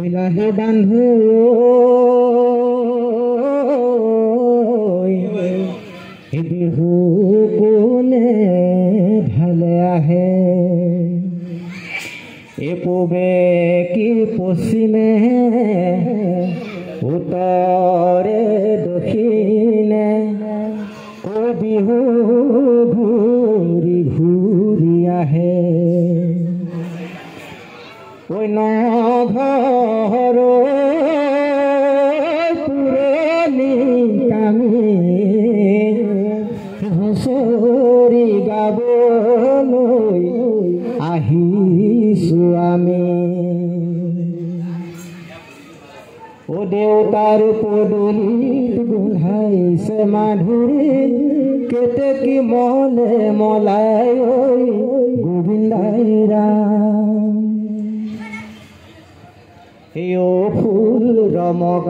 লাহে বান্ধু বিহু কোনে ভালে আহে পূবে কি পশ্চিমে উত্তৰে দক্ষিণে বিহু ঘূৰি ঘূৰি আহে নঘৰ পুৰণি কামি হুঁচৰি গাবলৈ আহিছো আমি দেউতাৰ পদূলিত গোন্ধাইছে মাধুৰী কেতেকী মলে মলাই গোবিন্দাই ৰাম ফুল ৰমক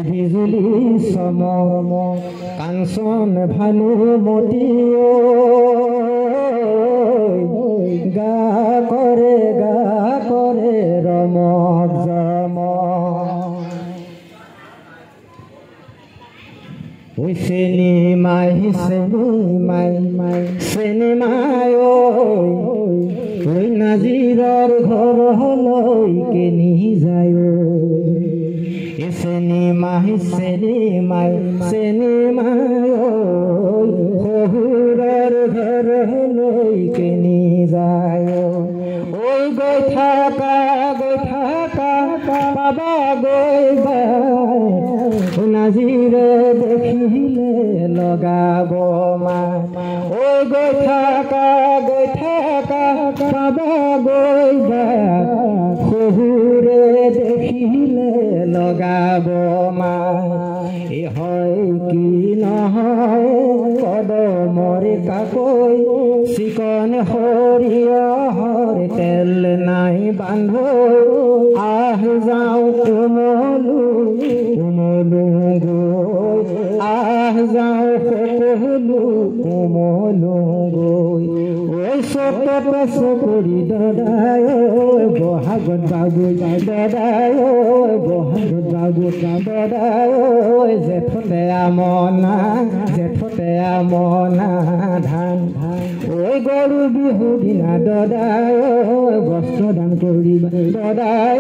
বিজুলী চমক কাঞ্চন ভানুমতী গা কৰে ৰমক জমক চেনিমাই নাজিৰৰ ঘৰলৈ কেনি যায় চেনিমাই শহুৰৰ ঘৰলৈ কেনি যায় গৈ থাকা পাবা গৈ নাজিৰে দেখিলে লগাব মা গৈ থাকা পাবা গৈ শহুৰে দেখিলে লগাব মা হয় কি নহয় কদমৰ কাকৈ চিকন সৰিয়হৰ তেল নাই বান্ধ আহ যাওঁ কোমলো গৈ আহ যাওঁ সকলো কোমলো গৈ চকতে চকৰি দদাই বহাগত বাবু দদাই বহাগত বাবু দদাই জেঠতে আমনা ধান গৰু বিহু দিনা দদাই বস্ত্ৰ দান কৰিবা দদাই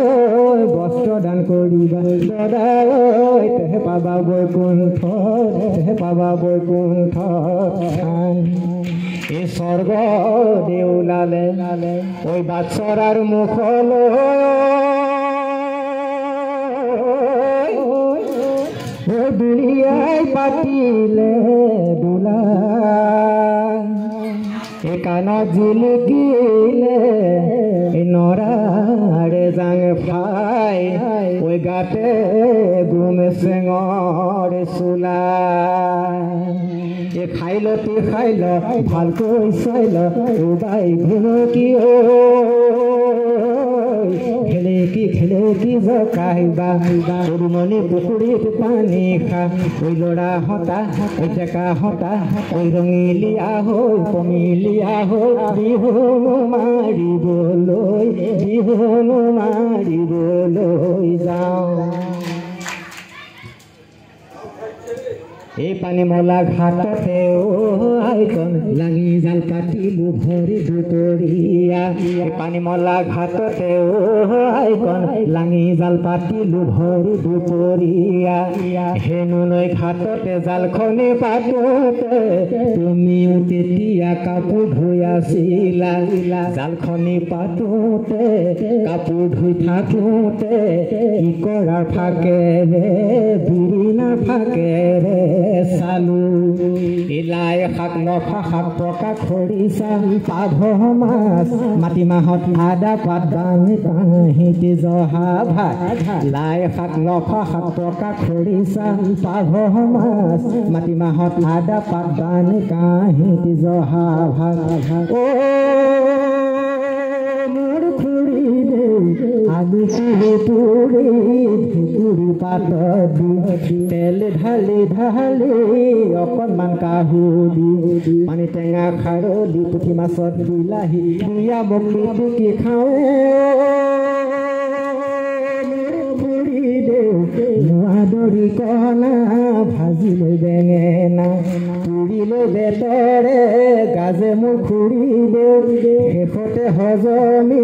বস্ত্ৰ দান কৰিবা দদাই তেহে পাবা বৈকুণ্ঠ এই স্বৰ্গ দেউলালে বাৎসৰাৰ মুখলৈ দুনিয়াই পাতিলে দোলা কাণত জিলিকিলে নৰাৰে জাং ফাই গাতে গুম চেঙৰ চোলা খাই ল ভালকৈ চাই ল বাই ঘুমকি খেলে কি জকাইবা সৰুমণি পুখুৰীত পানী খা ল'ৰা হতা ডেকা হতা ৰঙিলীয়া হৈ কমিলীয়া হৈ বিহু মাৰিবলৈ যাওঁ এই পানীমলা ঘাটতে আইকন লাঙি জাল পাতিলো ভৰি দুপৰীয়া পানীমলা ঘাটতে আইকন লাঙি জাল পাতিলো ভৰি দুপৰীয়া হেনু নৈ ঘাটতে জালখনে পাতোতে তুমিও তেতিয়া কাপোৰ ধুই আছিলা জালখনি পাতোতে কাপোৰ ধুই থাকোতে কি কৰাৰ ফাকেৰে বিৰিণা ফাকেৰে চালু লাই শাক নফা শাক পকা খৰিচা পাভ মাছ মাটিমাহত আদা পাত বাঙি কাঁহিতি জহা ভাত লাই শাক নফা শাক পকা খৰিচা পাভ মাছ মাটিমাহত আদা পাত বাঙি কাঁহিতি জহা ভাত মোৰ খুৰী দেই আমি পুৰি পুৰি পাতত দি তেল ঢালি ঢালি অকণমান কাহু দি পানী টেঙা খাৰলি পুঠি মাছত বিলাহী দিয়া বকি টুকি খাওঁ দৰি কণা ভাজিলৈ বেঙেনা পুৰিলৈ বেতৰে গাজে মোৰ খুৰি দেউ শেষতে হজমি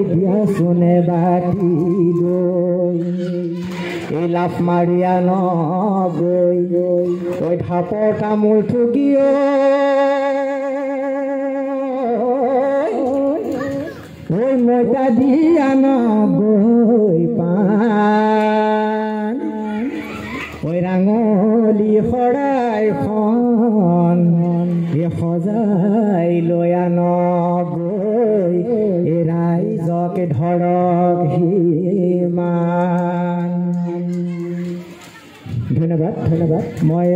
দিয়াচোনে বাতি দৈ এই লাফ মাৰিয়া নগৈ তই ঢাপৰ তামোল ঠুকিও ঐ মইতা দিয়া নগৈ পান ঐ ৰাঙলী শৰাইখন সজাই লৈ আনগৈ এই ৰাইজক ধৰক হিমান। ধন্যবাদ। মই